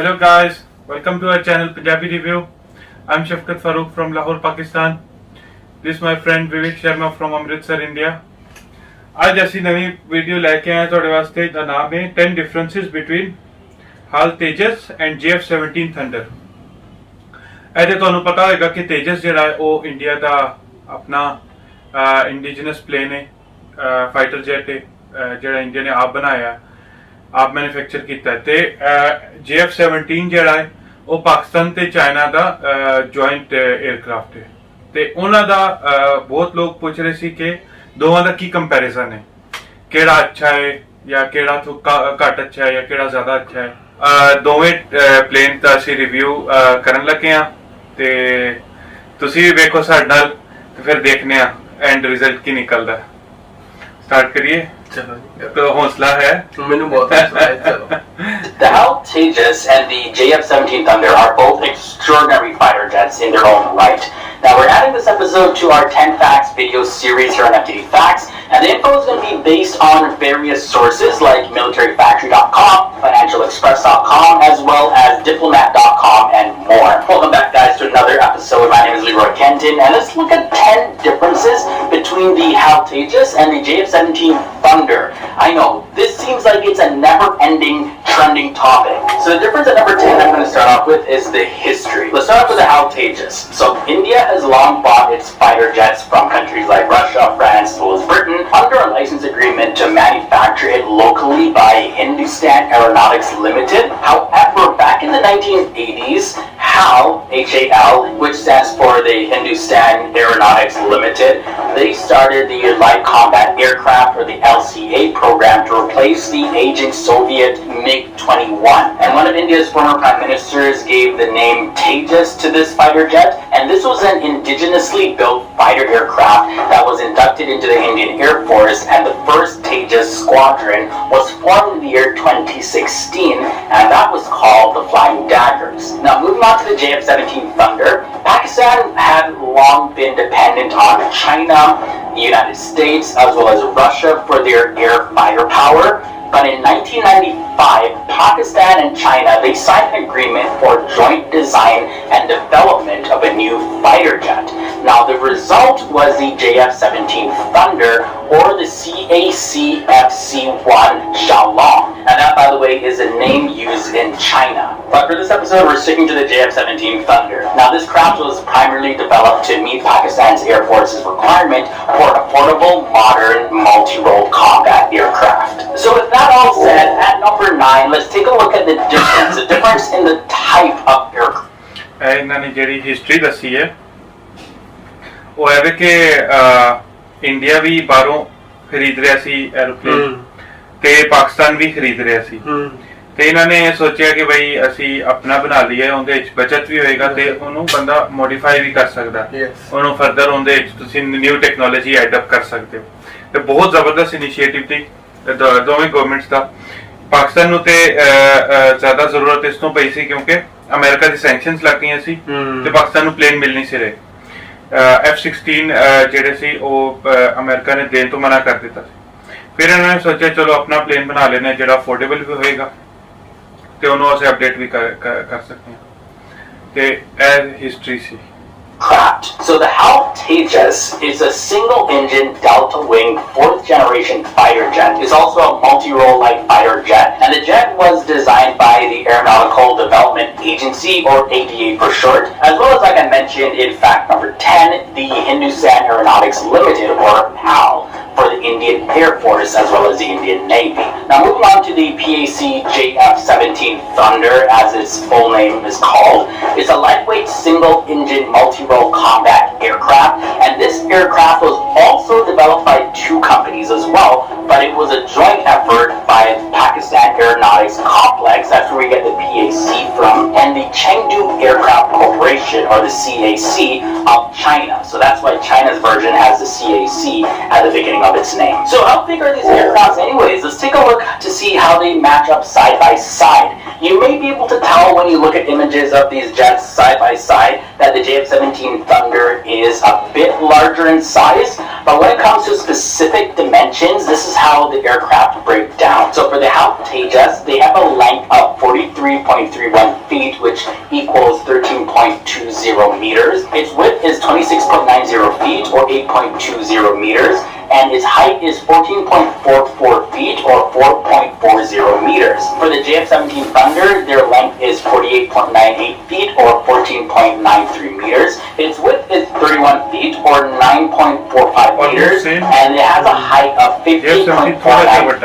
Hello guys, welcome to our channel Punjabi Review. I'm Shafkat Farooq from Lahore, Pakistan. This is my friend Vivek Sharma from Amritsar, India. आज ऐसी नवी video लेके आए ਤੁਹਾਡੇ ਵਾਸਤੇ ਦਾ ਨਾਮ ਹੈ 10 differences between HAL Tejas and JF-17 Thunder. ਇਹਦੇ ਤੁਹਾਨੂੰ ਪਤਾ ਹੋਏਗਾ ਕਿ ਤੇਜਸ ਜਿਹੜਾ ਹੈ ਉਹ ਇੰਡੀਆ ਦਾ ਆਪਣਾ ਇੰਡੀਜਨਸ ਪਲੇਨ ਹੈ, ਫਾਈਟਰ ਜੈਟ ਹੈ ਜਿਹੜਾ ਇੰਡੀਆ ਨੇ ਆਪ ਬਣਾਇਆ, ਆਪ ਮੈਨੂਫੈਕਚਰ ਕੀਤਾ ਤੇ JF-17 ਜਿਹੜਾ ਹੈ ਉਹ ਪਾਕਿਸਤਾਨ ਤੇ ਚਾਈਨਾ ਦਾ ਜੁਆਇੰਟ 에ਅਰਕ੍ਰਾਫਟ ਹੈ ਤੇ ਉਹਨਾਂ ਦਾ ਬਹੁਤ ਲੋਕ ਪੁੱਛ ਰਹੇ ਸੀ ਕਿ ਦੋਵਾਂ ਦਾ ਕੀ ਕੰਪੈਰੀਜ਼ਨ ਹੈ, ਕਿਹੜਾ ਅੱਛਾ ਹੈ ਜਾਂ ਕਿਹੜਾ ਘੱਟ ਅੱਛਾ ਹੈ ਜਾਂ ਕਿਹੜਾ ਜ਼ਿਆਦਾ ਅੱਛਾ ਹੈ। ਦੋਵੇਂ ਪਲੇਨ ਦਾ ਅਸੀਂ ਰਿਵਿਊ ਕਰਨ ਲੱਗੇ ਆ ਤੇ ਤੁਸੀਂ ਵੀ ਵੇਖੋ ਸਾਡੇ ਨਾਲ ਤੇ ਫਿਰ ਦੇਖਨੇ ਆ ਐਂਡ ਰਿਜ਼ਲਟ ਕੀ ਨਿਕਲਦਾ। ਸਟਾਰਟ ਕਰੀਏ। तो हौसला है मैंने बहुत हौसला है। चलो। The HAL Tejas and the JF-17 Thunder are both extraordinary fighter jets in their own right. Now we're adding this episode to our 10 Facts video series here on FDTFacts, and the info is going to be based on various sources like militaryfactory.com, financialexpress.com, as well as diplomat.com and more. Welcome back guys to another episode. My name is Leroy Kenton, and let's look at 10 differences between the HAL Tejas and the JF-17 Thunder. I know, this seems like it's a never-ending trending topic. So the difference at number 10 I'm going to start off with is the history. Let's start off with the HAL Tejas. So India has long bought its fighter jets from countries like Russia, France, as well as Britain under a license agreement to manufacture it locally by Hindustan Aeronautics Limited. However, back in the 1980s, HAL, H-A-L, which stands for the Hindustan Aeronautics Limited, they started the Light Combat Aircraft, or the LCA program, to replace the aging Soviet MiG-21. And one of India's former prime ministers gave the name Tejas to this fighter jet, and this was an indigenously built fighter aircraft that was inducted into the Indian Air Force, and the first Tejas squadron was formed in the year 2016, and that was called the Flying Daggers. Now moving on to the JF-17 Thunder, Pakistan had long been dependent on China, the United States, as well as Russia for their air firepower. But in 1995, Pakistan and China, they signed an agreement for joint design and development of a new fighter jet. Now the result was the JF-17 Thunder, or the CACFC-1 Xiaolong. And that, by the way, is a name used in China. But for this episode, we're sticking to the JF-17 Thunder. Now this craft was primarily developed to meet Pakistan's Air Force's requirement for an affordable, modern, multi-role combat aircraft. So with that all said, at number 9, let's take a look at the difference in the type of aircraft. ਇਹਨਾਂ ਨੇ ਜਿਹੜੀ history ਦੱਸੀ ਹੈ ਉਹ ਹੈ ਕਿ India ਵੀ ਬਾਹਰੋਂ ਖਰੀਦ ਰਿਹਾ ਸੀ ਐਰੋਪਲੇਨ ਤੇ ਪਾਕਿਸਤਾਨ ਵੀ ਖਰੀਦ ਰਿਹਾ ਸੀ ਤੇ ਇਹਨਾਂ ਨੇ ਸੋਚਿਆ ਕਿ ਬਈ ਅਸੀਂ ਆਪਣਾ ਬਣਾ ਲਈਏ, ਉਹਦੇ ਵਿੱਚ ਬਚਤ ਵੀ ਹੋਏਗਾ ਤੇ ਉਹਨੂੰ ਬੰਦਾ ਮੋਡੀਫਾਈ ਵੀ ਕਰ ਸਕਦਾ, ਉਹਨੂੰ ਫਰਦਰ ਉਹਦੇ ਵਿੱਚ ਤੁਸੀਂ ਨਿਊ ਟੈਕਨੋਲੋਜੀ ਐਡ ਅਪ ਕਰ ਸਕਦੇ ਹੋ ਤੇ ਬਹੁਤ ਜ਼ਬਰਦਸਤ ਇਨੀਸ਼ੀਏਟਿਵ ਸੀ ਦੋਵੇਂ ਗਵਰਨਮੈਂਟਸ ਦਾ। ਪਾਕਿਸਤਾਨ ਨੂੰ ਤੇ ਜ਼ਿਆਦਾ ਜ਼ਰੂਰਤ ਇਸ ਤੋਂ ਪਈ ਸੀ ਕਿਉਂਕਿ ਅਮਰੀਕਾ ਦੀ ਸੈਂਕਸ਼ਨਸ ਲੱਗ ਗਈਆਂ ਸੀ ਤੇ ਪਾਕਿਸਤਾਨ ਨੂੰ ਪਲੇਨ ਮਿਲ ਨਹੀਂ ਸੀ ਰਹੇ। F-16 ਜਿਹੜੇ ਸੀ ਉਹ ਅਮਰੀਕਾ ਨੇ ਦੇਣ ਤੋਂ ਮਨਾ ਕਰ ਦਿੱਤਾ ਸੀ। ਫਿਰ ਇਹਨਾਂ ਨੇ ਸੋਚਿਆ ਚਲੋ ਆਪਣਾ ਪਲੇਨ ਬਣਾ ਲੈਣਾ ਜਿਹੜਾ ਅਫੋਰਡੇਬਲ ਵੀ ਹੋਏਗਾ ਤੇ ਉਹਨੂੰ ਅਸੀਂ ਅਪਡੇਟ ਵੀ ਕਰ ਸਕਦੇ ਹਾਂ ਤੇ ਇਹ history C. So the HAL Tejas is a single-engine delta-wing 4th-generation fighter jet. It's also a multi-role light fighter jet, and the jet was designed by the Aeronautical Development Agency, or ADA for short, as well as, like I mentioned in fact number 10, the Hindustan Aeronautics Limited, or HAL, for the Indian Air Force as well as the Indian Navy. Now moving on to the JF-17 Thunder, as its full name is called, it's a lightweight single-engine multi-role combat aircraft, and this aircraft was also developed by 2 companies as well, but it was a joint effort by Pakistan Aeronautics Complex, that's where we get the PAC from, and the Chengdu Aircraft Corporation, or the CAC, of China. So that's why China's version has the CAC at the beginning of its name. So how big are these aircrafts anyways? Let's take a look to see how they match up side by side. You may be able to tell when you look at images of these jets side by side that the JF-17 Thunder is a bit larger in size, but when it comes to specific dimensions, this is how the aircraft break down. So for the HAL Tejas, they have a length of 43.31 feet, which equals 13.20 meters. Its width is 26.90 feet, or 8.20 meters, and its height is 14.44 feet, or 4.40 meters. For the JF-17 Thunder, their length is 48.98 feet, or 14.93 meters. Its width is 31 feet, or 9.45 meters, and it has a height of 15.49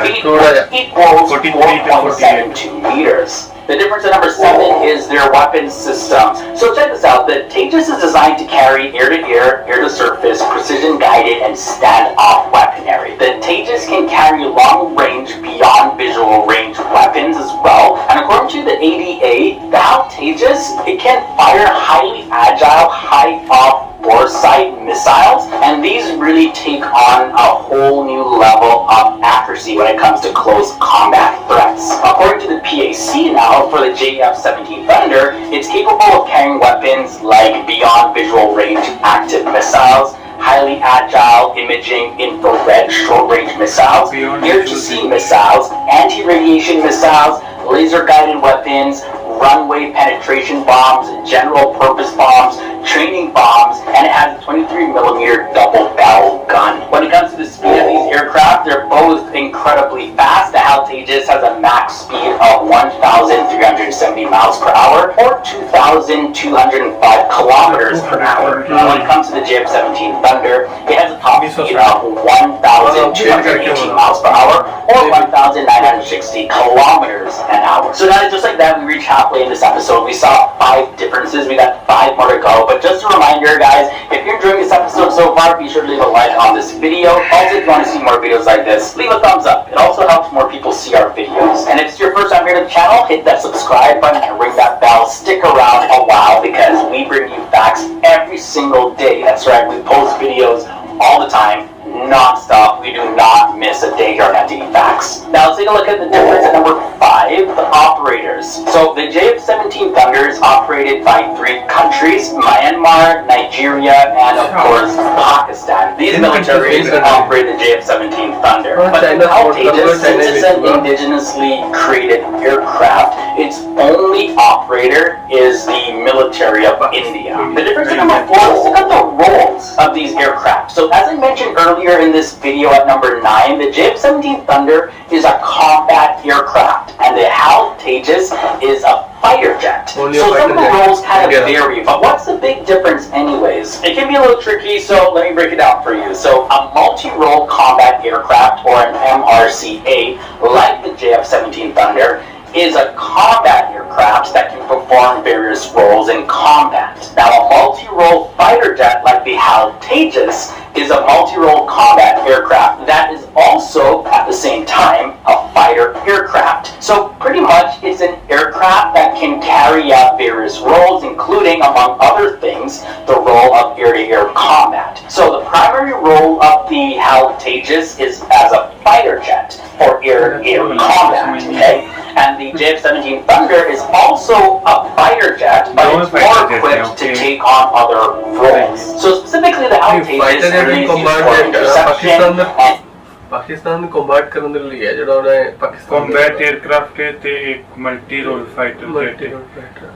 feet, which equals 4.72 meters. The difference at number 7 is their weapon system. So check this out. The Tejas is designed to carry air-to-air, air-to-surface, precision-guided, and stand-off weaponry. The Tejas can carry long-range, beyond visual range weapons as well. And according to the ADA, the HAL Tejas, it can fire highly agile, high-off bore sight missiles, and these really take on a whole new level of accuracy when it comes to close combat threats. According to the PAC now, for the JF-17 Thunder, it's capable of carrying weapons like beyond visual range active missiles, highly agile imaging infrared short-range missiles, air-to-sea missiles, anti-radiation missiles, laser-guided weapons, runway penetration bombs, general-purpose bombs, training bombs, and it has a 23mm double-barrel gun. When it comes to the speed of these aircraft, they're both incredibly fast. The HAL Tejas has a max speed of 1,370 miles per hour, or 2,205 kilometers per hour. When it comes to the JF-17 Thunder, it has a top speed of 1,218 miles per hour, or 1,960 kilometers an hour. So now, just like that, we reach halfway in this episode. We saw 5 differences. We got 5 more to go. But just a reminder, guys, if you're enjoying this episode so far, be sure to leave a like on this video. Also, if you want to see more videos like this, leave a thumbs up. It also helps more people see our videos. And if it's your first time here to the channel, hit that subscribe button and ring that bell. Stick around a while because we bring you facts every single day. That's right, we post videos all the time, non-stop. We do not miss a day here on FDTFacts. Now let's take a look at the difference at number 5, the operators. So the JF-17 Thunder is operated by 3 countries: Myanmar, Nigeria, and of course Pakistan. These militaries operate the JF-17 Thunder. But the HAL Tejas, since it's an indigenously created aircraft, its only operator is the military of India. The difference at number 4 is look at the roles of these aircraft. So as I mentioned earlier in this video at number 9, the JF-17 Thunder is a combat aircraft, and the HAL Tejas is a fighter jet. So some of the roles kind of vary, but what's the big difference anyways? It can be a little tricky, so let me break it down for you. So a multi-role combat aircraft, or an MRCA, like the JF-17 Thunder, is a combat aircraft that can perform various roles in combat. Now, a multi-role fighter jet like the HAL Tejas is a multi-role combat aircraft that is also, at the same time, a fighter aircraft. So pretty much it's an aircraft that can carry out various roles, including, among other things, the role of air-to-air combat. So the primary role of the HAL Tejas is as a fighter jet for air-to-air combat, okay? And the JF-17 Thunder is also a fighter jet, but it's more equipped to take on other roles. So specifically the HAL Tejas is used for interception and Pakistan combat करने के लिए ਜਿਹੜਾ ਉਹਨੇ Pakistan combat aircraft ਤੇ ਇੱਕ multi role fighter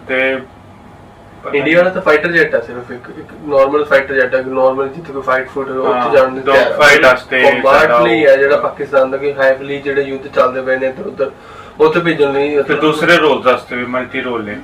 ਤੇ India ਦਾ ਤਾਂ fighter jet ਆ ਸਿਰਫ ਇੱਕ ਨਾਰਮਲ ਫਾਈਟਰ ਜੈਟ ਆ ਨਾਰਮਲ ਜਿੱਥੇ ਕੋਈ ਫਾਈਟ ਫੁੱਟ ਉੱਥੇ ਜਾਣ ਦੇ ਫਾਈਟ ਵਾਸਤੇ ਕॉम्बैट ਲਈ ਹੈ ਜਿਹੜਾ ਪਾਕਿਸਤਾਨ ਦਾ ਕਿ ਹੈਵਲੀ ਜਿਹੜੇ ਯੁੱਧ ਚੱਲਦੇ ਪਏ ਨੇ ਇੱਧਰ ਉੱਧਰ ਉੱਥੇ ਭੇਜਣ ਲਈ ਤੇ ਦੂਸਰੇ ਰੋਲ ਵਾਸਤੇ ਵੀ ਮਲਟੀ ਰੋਲ ਨੇ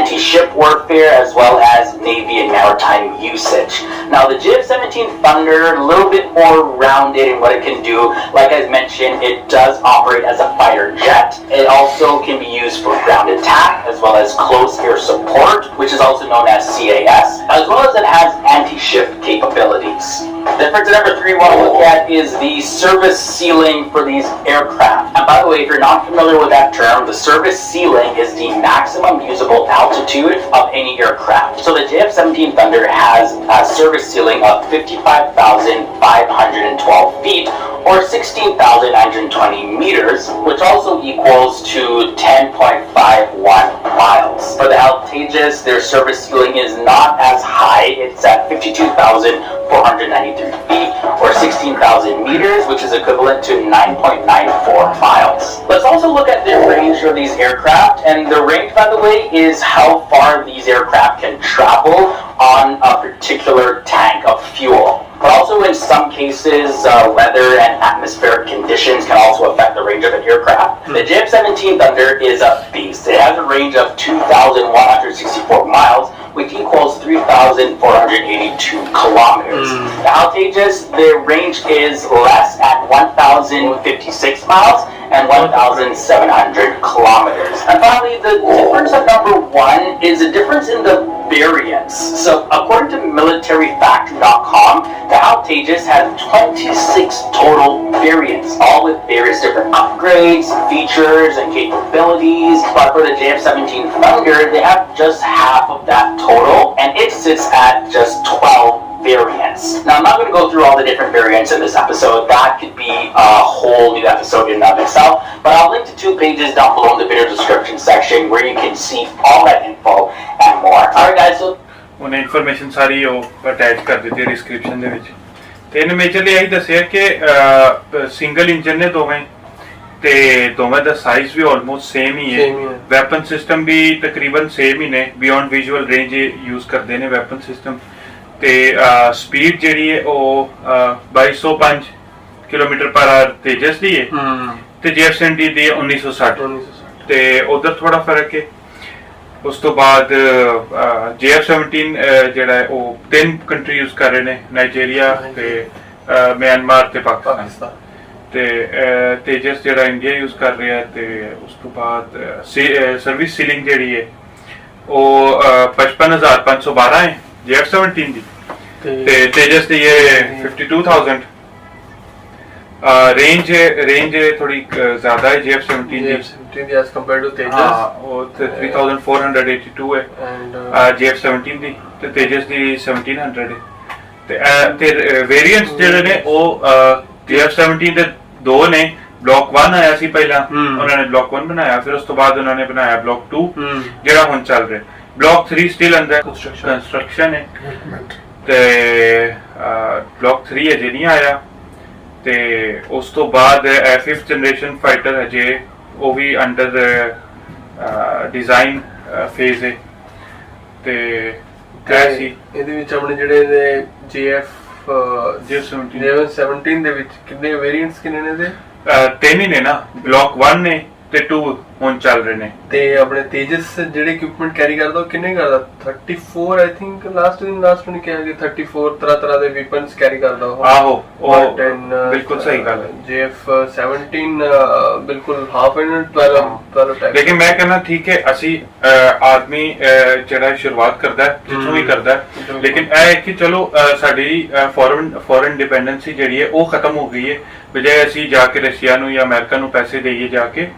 anti-ship warfare as well as Navy and maritime usage. Now the JF-17 Thunder, a little bit more rounded in what it can do. Like I mentioned, it does operate as a fighter jet. It also can be used for ground attack as well as close air support, which is also known as CAS, as well as it has anti-shift capabilities. Difference number 3 we want to look at is the service ceiling for these aircraft. And by the way, if you're not familiar with that term, the service ceiling is the maximum usable altitude of any aircraft. So the JF-17 Thunder has a service ceiling of 55,512 feet or 16,920 meters, which also equals to 10.51 miles. For the HAL Tejas, their service ceiling is not as high. It's at 52,493 feet or 16,000 meters, which is equivalent to 9.94 miles. Let's also look at the range of these aircraft, and the range, by the way, is how far these aircraft can travel on a particular tank of fuel. But also in some cases, weather and atmospheric conditions can also affect the range of an aircraft. The JF-17 Thunder is a beast. It has a range of 2,164 miles, which equals 3,482 kilometers. The HAL Tejas, their range is less at 1,056 miles and 1,700 kilometers. And finally, the difference of number 1 is a difference in the variants. So according to militaryfact.com, the HAL Tejas has 26 total variants, all with various different upgrades, features, and capabilities. But for the JF-17 Thunder, they have just half of that total, and it sits at just 12 variants. Now, I'm not going to go through all the different variants in this episode. That could be a whole new episode in and of itself. But I'll link to 2 pages down below in the video description section where you can see all that info and more. Alright guys, so ਉਹਨੇ information ਸਾਰੀ ਉਹ attach ਕਰ ਦਿੱਤੀ description ਦੇ ਵਿੱਚ ਤੇ ਇਹਨੇ majorly ਇਹੀ ਦੱਸਿਆ ਕਿ ਸਿੰਗਲ ਇੰਜਨ ਨੇ ਦੋਵੇਂ ਤੇ ਦੋਵੇਂ ਦਾ ਸਾਈਜ਼ ਵੀ ਆਲਮੋਸਟ ਸੇਮ ਹੀ ਹੈ ਵੈਪਨ ਸਿਸਟਮ ਵੀ ਤਕਰੀਬਨ ਸੇਮ ਹੀ ਨੇ ਬਿਯੋਂਡ ਵਿਜ਼ੂਅਲ ਰੇਂਜ ਯੂਜ਼ ਕਰਦੇ ਨੇ ਵੈਪਨ ਸਿਸਟਮ ਤੇ ਸਪੀਡ ਜਿਹੜੀ ਹੈ ਉਹ 2205 ਕਿਲੋਮੀਟਰ ਪਰ ਆਵਰ ਤੇਜਸ ਦੀ ਹੈ ਤੇ JF-17 ਦੀ 1960 ਤੇ ਉਧਰ ਥੋੜਾ ਫਰਕ ਹੈ ਉਸ ਤੋਂ ਬਾਅਦ JF-17 ਜਿਹੜਾ ਹੈ ਉਹ 3 ਕੰਟਰੀ ਯੂਜ਼ ਕਰ ਰਹੇ ਨੇ ਨਾਈਜੀਰੀਆ ਤੇ ਮਿਆਂਮਾਰ ਤੇ ਪਾਕਿਸਤਾਨ ਤੇ ਤੇਜਸ ਜਿਹੜਾ ਇੰਡੀਆ ਯੂਜ਼ ਕਰ ਰਿਹਾ ਤੇ ਉਸ ਤੋਂ ਬਾਅਦ ਸਰਵਿਸ ਸੀਲਿੰਗ ਜਿਹੜੀ ਹੈ ਉਹ 55,512 ਹੈ JF-17 ਦੀ ਤੇ ਤੇਜਸ ਦੀ ਇਹ 52,000 रेंज थोड़ी ज्यादा है JF-17 as compared to Tejas. वो 3,482 है JF-17 ਦੀ ਤੇ ਤੇਜਸ ਦੀ 1,700 ਹੈ ਤੇ ਵੇਰੀਐਂਟਸ ਜਿਹੜੇ ਨੇ ਉਹ JF-17 ਦੇ 2 ਨੇ ਬਲੌਕ 1 ਆਇਆ ਸੀ ਪਹਿਲਾਂ ਉਹਨਾਂ ਨੇ ਬਲੌਕ 1 ਬਣਾਇਆ ਫਿਰ ਉਸ ਤੋਂ ਬਾਅਦ ਉਹਨਾਂ ਨੇ ਬਣਾਇਆ ਬਲੌਕ 2 ਜਿਹੜਾ ਹੁਣ ਚੱਲ ਰਿਹਾ ਬਲੌਕ 3 ਸਟਿਲ ਅੰਡਰ ਕੰਸਟਰਕਸ਼ਨ ਹੈ ਤੇ ਬਲੌਕ 3 ਅਜੇ ਨਹੀਂ ਆਇਆ ਤੇ ਉਸ ਤੋਂ ਬਾਅਦ 5th ਜਨਰੇਸ਼ਨ ਫਾਈਟਰ ਹਜੇ ਉਹ ਵੀ ਅੰਡਰ ਡਿਜ਼ਾਈਨ ਫੇਜ਼ ਹੈ ਤੇ ਕੈਸੀ ਇਹਦੇ ਵਿੱਚ ਆਪਣੇ ਜਿਹੜੇ JF-17 ਦੇ ਵਿੱਚ ਕਿੰਨੇ ਵੇਰੀਐਂਟਸ ਕਿੰਨੇ ਨੇ ਦੇ 3 ਹੀ ਨੇ ਨਾ ਬਲੌਕ 1 ਨੇ ਤੇ 2 ਹੁਣ ਚੱਲ ਰਹੇ ਨੇ ਤੇ ਆਪਣੇ ਤੇਜਸ ਜਿਹੜੇ ਇਕਵਿਪਮੈਂਟ ਕੈਰੀ ਕਰਦਾ ਉਹ ਕਿੰਨੇ ਕਰਦਾ 34 ਆਈ ਥਿੰਕ ਲਾਸਟ ਨੂੰ ਕਿਹਾ ਕਿ 34 ਤਰ੍ਹਾਂ ਦੇ ਵੈਪਨਸ ਕੈਰੀ ਕਰਦਾ ਉਹ ਆਹੋ ਉਹ ਬਿਲਕੁਲ ਸਹੀ ਗੱਲ ਹੈ JF-17 ਬਿਲਕੁਲ ਹਾਫ ਐਂਡ 12 ਲੇਕਿਨ ਮੈਂ ਕਹਿੰਦਾ ਠੀਕ ਹੈ ਅਸੀਂ ਆਦਮੀ ਜਿਹੜਾ ਸ਼ੁਰੂਆਤ ਕਰਦਾ ਜਿੱਥੋਂ ਵੀ ਕਰਦਾ ਲੇਕਿਨ ਇਹ ਹੈ ਕਿ ਚਲੋ ਸਾਡੀ ਫੋਰਨ ਡਿਪੈਂਡੈਂਸੀ ਜਿਹੜੀ ਹੈ ਉਹ ਖਤਮ ਹੋ ਗਈ ਹੈ ਬਜਾਏ ਅਸੀਂ ਜਾ ਕੇ ਰਸ਼ੀਆ ਨੂੰ ਜਾਂ ਅਮਰੀਕਾ ਨੂੰ ਪੈਸੇ ਦੇਈਏ ਜਾ ਕੇ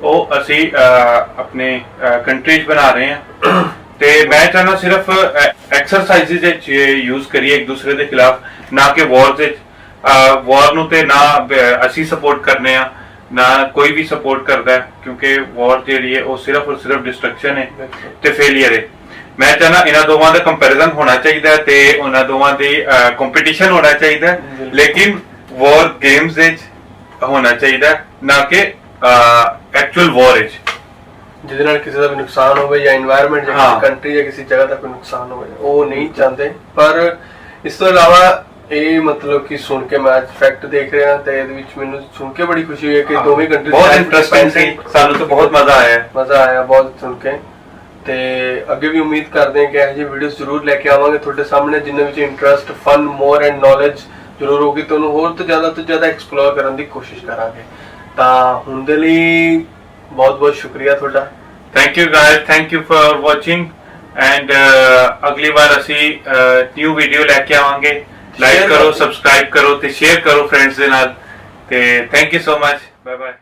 ਉਹ ਅਸੀਂ ਆਪਣੇ ਕੰਟਰੀਜ਼ ਬਣਾ ਰਹੇ ਹਾਂ ਤੇ ਮੈਂ ਚਾਹਨਾ ਸਿਰਫ ਐਕਸਰਸਾਈਜ਼ਸ ਵਿੱਚ ਯੂਜ਼ ਕਰੀਏ ਇੱਕ ਦੂਸਰੇ ਦੇ ਖਿਲਾਫ ਨਾ ਕਿ ਵਾਰ ਵਿੱਚ ਵਾਰ ਨੂੰ ਤੇ ਨਾ ਅਸੀਂ ਸਪੋਰਟ ਕਰਨੇ ਆ ਨਾ ਕੋਈ ਵੀ ਸਪੋਰਟ ਕਰਦਾ ਕਿਉਂਕਿ ਵਾਰ ਜਿਹੜੀ ਹੈ ਉਹ ਸਿਰਫ ਔਰ ਸਿਰਫ ਡਿਸਟਰਕਸ਼ਨ ਹੈ ਤੇ ਫੇਲਿਅਰ ਹੈ ਮੈਂ ਚਾਹਨਾ ਇਹਨਾਂ ਦੋਵਾਂ ਦਾ ਕੰਪੈਰੀਜ਼ਨ ਹੋਣਾ ਚਾਹੀਦਾ ਤੇ ਉਹਨਾਂ ਦੋਵਾਂ ਦੀ ਕੰਪੀਟੀਸ਼ਨ ਹੋਣਾ ਚਾਹੀਦਾ ਲੇਕਿਨ ਵਾਰ ਗੇਮਸ ਵਿੱਚ ਹੋਣਾ ਚਾਹੀਦਾ ਨਾ ਕਿ ਐਕਚੁਅਲ ਵਾਰ ਵਿੱਚ ਜਿਹਦੇ ਨਾਲ ਕਿਸੇ ਦਾ ਵੀ ਨੁਕਸਾਨ ਹੋਵੇ ਜਾਂ এনवायरमेंट ਜਾਂ ਕਿਸੇ ਕੰਟਰੀ ਜਾਂ ਕਿਸੇ ਜਗ੍ਹਾ ਦਾ ਕੋਈ ਨੁਕਸਾਨ ਹੋਵੇ ਉਹ ਨਹੀਂ ਚਾਹੁੰਦੇ ਪਰ ਇਸ ਤੋਂ ਇਲਾਵਾ ਇਹ ਮਤਲਬ ਕਿ ਸੁਣ ਕੇ ਮੈਂ ਫੈਕਟ ਦੇਖ ਰਿਹਾ ਤੇ ਇਹਦੇ ਵਿੱਚ ਮੈਨੂੰ ਸੁਣ ਕੇ ਬੜੀ ਖੁਸ਼ੀ ਹੋਈ ਕਿ ਦੋਵੇਂ ਕੰਟਰੀ ਬਹੁਤ ਇੰਟਰਸਟਿੰਗ ਸੀ ਸਾਨੂੰ ਤਾਂ ਬਹੁਤ ਮਜ਼ਾ ਆਇਆ ਬਹੁਤ ਸੁਣ ਕੇ ਤੇ ਅੱਗੇ ਵੀ ਉਮੀਦ ਕਰਦੇ ਹਾਂ ਕਿ ਇਹ ਜਿਹੇ ਵੀਡੀਓਜ਼ ਜ਼ਰੂਰ ਲੈ ਕੇ ਆਵਾਂਗੇ ਤੁਹਾਡੇ ਸਾਹਮਣੇ ਜਿਨ੍ਹਾਂ ਵਿੱਚ interest fun more and knowledge ਜ਼ਰੂਰ ਹੋਗੀ ਤੁਹਾਨੂੰ ਹੋਰ ਤੋਂ ਜ਼ਿਆਦਾ ਐਕਸਪਲੋਰ ਕਰਨ ਦੀ ਕੋਸ਼ਿਸ਼ ਕਰਾਂਗੇ ਤਾਂ ਹੁਣ ਦੇ ਲਈ ਬਹੁਤ ਸ਼ੁਕਰੀਆ ਤੁਹਾਡਾ thank you guys thank you for watching and ਅਗਲੀ ਵਾਰ ਅਸੀਂ ਨਿਊ ਵੀਡੀਓ ਲੈ ਕੇ ਆਵਾਂਗੇ। ਲਾਈਕ ਕਰੋ, ਸਬਸਕ੍ਰਾਈਬ ਕਰੋ ਤੇ ਸ਼ੇਅਰ ਕਰੋ ਫਰੈਂਡਸ ਦੇ ਨਾਲ। ਤੇ thank you so much, bye bye.